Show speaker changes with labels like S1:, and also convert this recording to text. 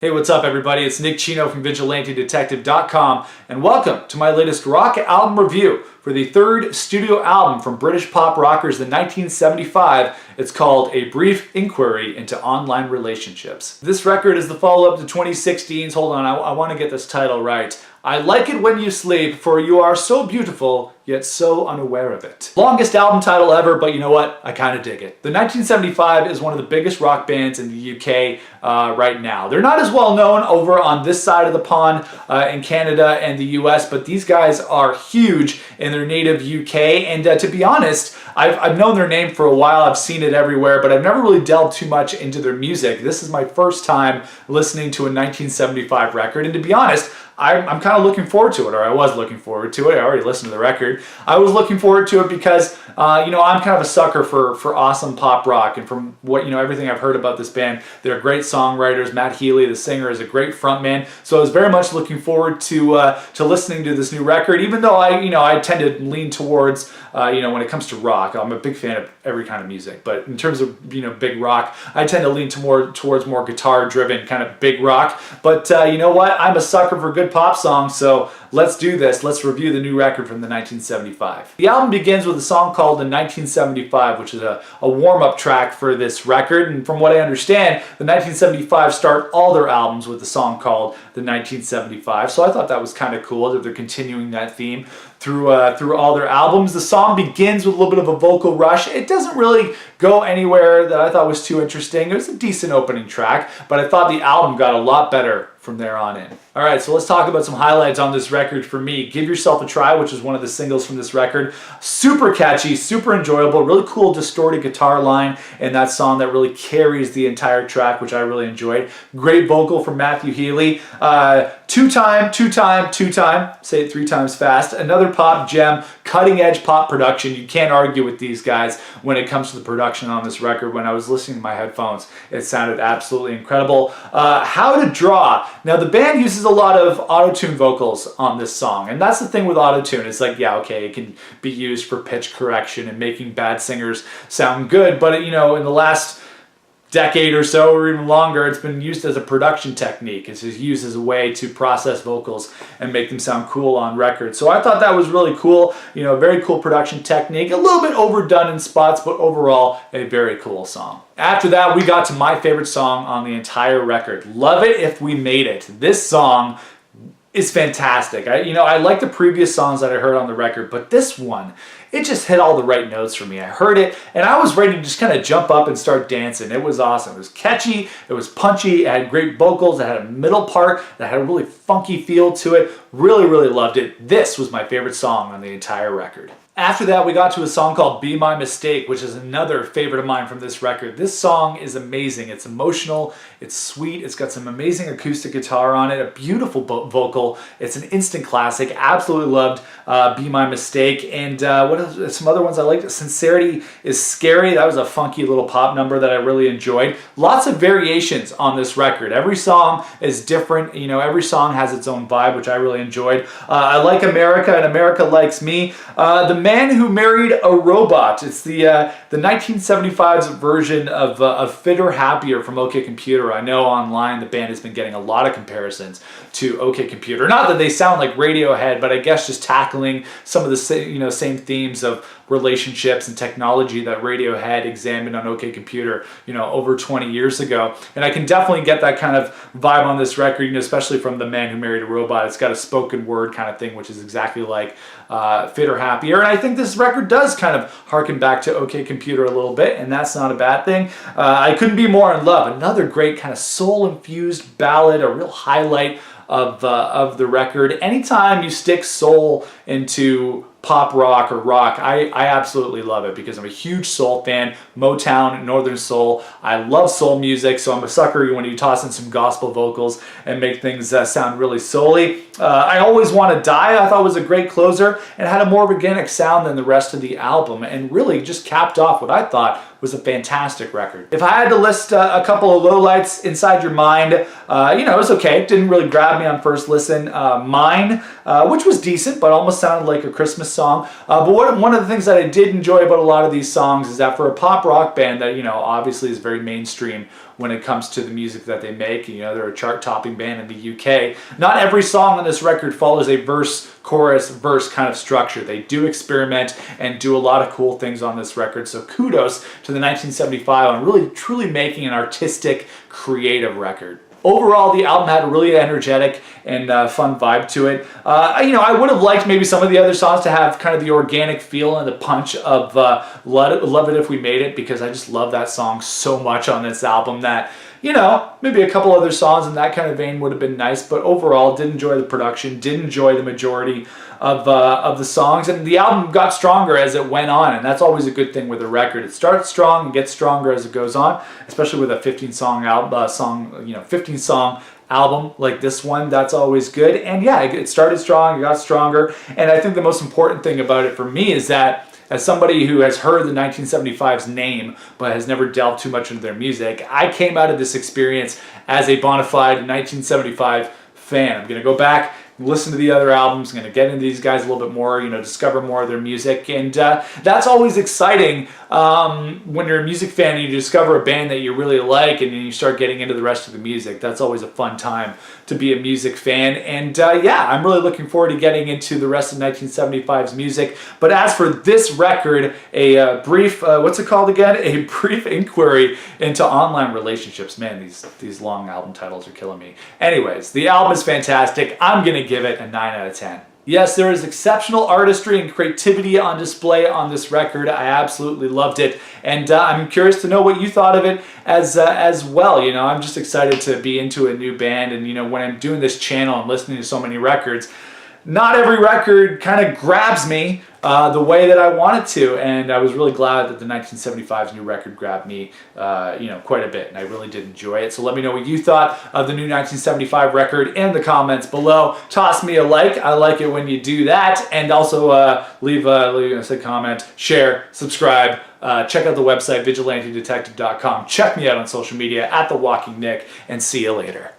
S1: Hey, what's up everybody? It's Nick Chino from VigilanteDetective.com and welcome to my latest rock album review for the third studio album from British pop rockers in 1975. It's called A Brief Inquiry into Online Relationships. This record is the follow-up to 2016's, hold on, I want to get this title right. I Like It When You Sleep, for you are so beautiful, yet so unaware of it. Longest album title ever, but you know what? I kind of dig it. The 1975 is one of the biggest rock bands in the UK right now. They're not as well known over on this side of the pond in Canada and the US, but these guys are huge in their native UK, and to be honest, I've known their name for a while, I've seen it everywhere, but I've never really delved too much into their music. This is my first time listening to a 1975 record, and to be honest, I'm kind of looking forward to it, or I was looking forward to it. I already listened to the record. I was looking forward to it because, I'm kind of a sucker for awesome pop rock, and from what, everything I've heard about this band, they're great songwriters. Matt Healy, the singer, is a great frontman, so I was very much looking forward to listening to this new record, even though I tend to lean towards, when it comes to rock, I'm a big fan of every kind of music, but in terms of, big rock, I tend to lean towards more guitar-driven kind of big rock, but you know what? I'm a sucker for good pop songs, so let's do this. Let's review the new record from the 1975. The album begins with a song called The 1975, which is a warm-up track for this record, and from what I understand, the 1975 start all their albums with a song called The 1975, so I thought that was kind of cool that they're continuing that theme through all their albums. The song begins with a little bit of a vocal rush. It doesn't really go anywhere that I thought was too interesting. It was a decent opening track, but I thought the album got a lot better from there on in. Alright, so let's talk about some highlights on this record for me. Give Yourself a Try, which is one of the singles from this record. Super catchy, super enjoyable, really cool distorted guitar line in that song that really carries the entire track, which I really enjoyed. Great vocal from Matthew Healy. Two-time, say it 3 times fast. Another pop gem, cutting edge pop production. You can't argue with these guys when it comes to the production on this record. When I was listening to my headphones, it sounded absolutely incredible. How to Draw. Now the band uses a lot of auto-tune vocals on this song, and that's the thing with auto-tune. It's like, yeah, okay, it can be used for pitch correction and making bad singers sound good, but in the last decade or so, or even longer, it's been used as a production technique. It's just used as a way to process vocals and make them sound cool on record. So I thought that was really cool. A very cool production technique. A little bit overdone in spots, but overall, a very cool song. After that, we got to my favorite song on the entire record, Love It If We Made It. This song is fantastic. I like the previous songs that I heard on the record, but this one, it just hit all the right notes for me. I heard it, and I was ready to just kind of jump up and start dancing. It was awesome. It was catchy, it was punchy, it had great vocals, it had a middle part that had a really funky feel to it. Really, really loved it. This was my favorite song on the entire record. After that, we got to a song called Be My Mistake, which is another favorite of mine from this record. This song is amazing. It's emotional, it's sweet, it's got some amazing acoustic guitar on it, a beautiful vocal. It's an instant classic. Absolutely loved Be My Mistake. And what else? Some other ones I liked. Sincerity Is Scary. That was a funky little pop number that I really enjoyed. Lots of variations on this record. Every song is different. Every song has its own vibe, which I really enjoyed. I Like America and America Likes Me. The Man Who Married a Robot. It's the 1975's version of Fitter Happier from OK Computer. I know online the band has been getting a lot of comparisons to OK Computer. Not that they sound like Radiohead, but I guess just tackling some of the same themes of relationships and technology that Radiohead examined on OK Computer, over 20 years ago. And I can definitely get that kind of vibe on this record, especially from The Man Who Married a Robot. It's got a spoken word kind of thing, which is exactly like Fitter Happier. And I think this record does kind of harken back to OK Computer a little bit, and that's not a bad thing. I Couldn't Be More in Love. Another great kind of soul-infused ballad, a real highlight of the record. Anytime you stick soul into pop rock or rock, I absolutely love it because I'm a huge soul fan. Motown, Northern Soul. I love soul music, so I'm a sucker when you toss in some gospel vocals and make things sound really soul-y. I Always Want to Die, I thought was a great closer and had a more organic sound than the rest of the album, and really just capped off what I thought was a fantastic record. If I had to list a couple of lowlights, Inside Your Mind, it was okay. It didn't really grab me on first listen. Mine, which was decent, but almost sounded like a Christmas song. But one of the things that I did enjoy about a lot of these songs is that for a pop rock band that, you know, obviously is very mainstream when it comes to the music that they make, you know, they're a chart-topping band in the UK, not every song on this record follows a verse, chorus, verse kind of structure. They do experiment and do a lot of cool things on this record, so kudos to the 1975 on really, truly making an artistic, creative record. Overall, the album had a really energetic and fun vibe to it. You know, I would have liked maybe some of the other songs to have kind of the organic feel and the punch of Love It If We Made It, because I just love that song so much on this album that, you know, maybe a couple other songs in that kind of vein would have been nice, but overall, did enjoy the production, did enjoy the majority of the songs, and the album got stronger as it went on, and that's always a good thing with a record. It starts strong and gets stronger as it goes on, especially with a 15-song album, 15-song album like this one. That's always good. And yeah, it started strong, it got stronger, and I think the most important thing about it for me is that, as somebody who has heard the 1975's name but has never delved too much into their music, I came out of this experience as a bona fide 1975 fan. I'm going to go back, listen to the other albums, I'm going to get into these guys a little bit more, you know, discover more of their music, and that's always exciting when you're a music fan and you discover a band that you really like and then you start getting into the rest of the music. That's always a fun time to be a music fan, and yeah, I'm really looking forward to getting into the rest of 1975's music. But as for this record, a brief, what's it called again? A brief inquiry into online relationships. Man, these long album titles are killing me. Anyways, the album is fantastic. I'm going to give it a 9 out of 10. Yes, there is exceptional artistry and creativity on display on this record. I absolutely loved it, and I'm curious to know what you thought of it as well. You know, I'm just excited to be into a new band, and you know, when I'm doing this channel and listening to so many records, not every record kind of grabs me the way that I wanted to, and I was really glad that the 1975's new record grabbed me, you know, quite a bit, and I really did enjoy it. So let me know what you thought of the new 1975 record in the comments below. Toss me a like. I like it when you do that, and also leave a comment, share, subscribe. Check out the website, vigilantedetective.com. Check me out on social media at The Walking Nick, and see you later.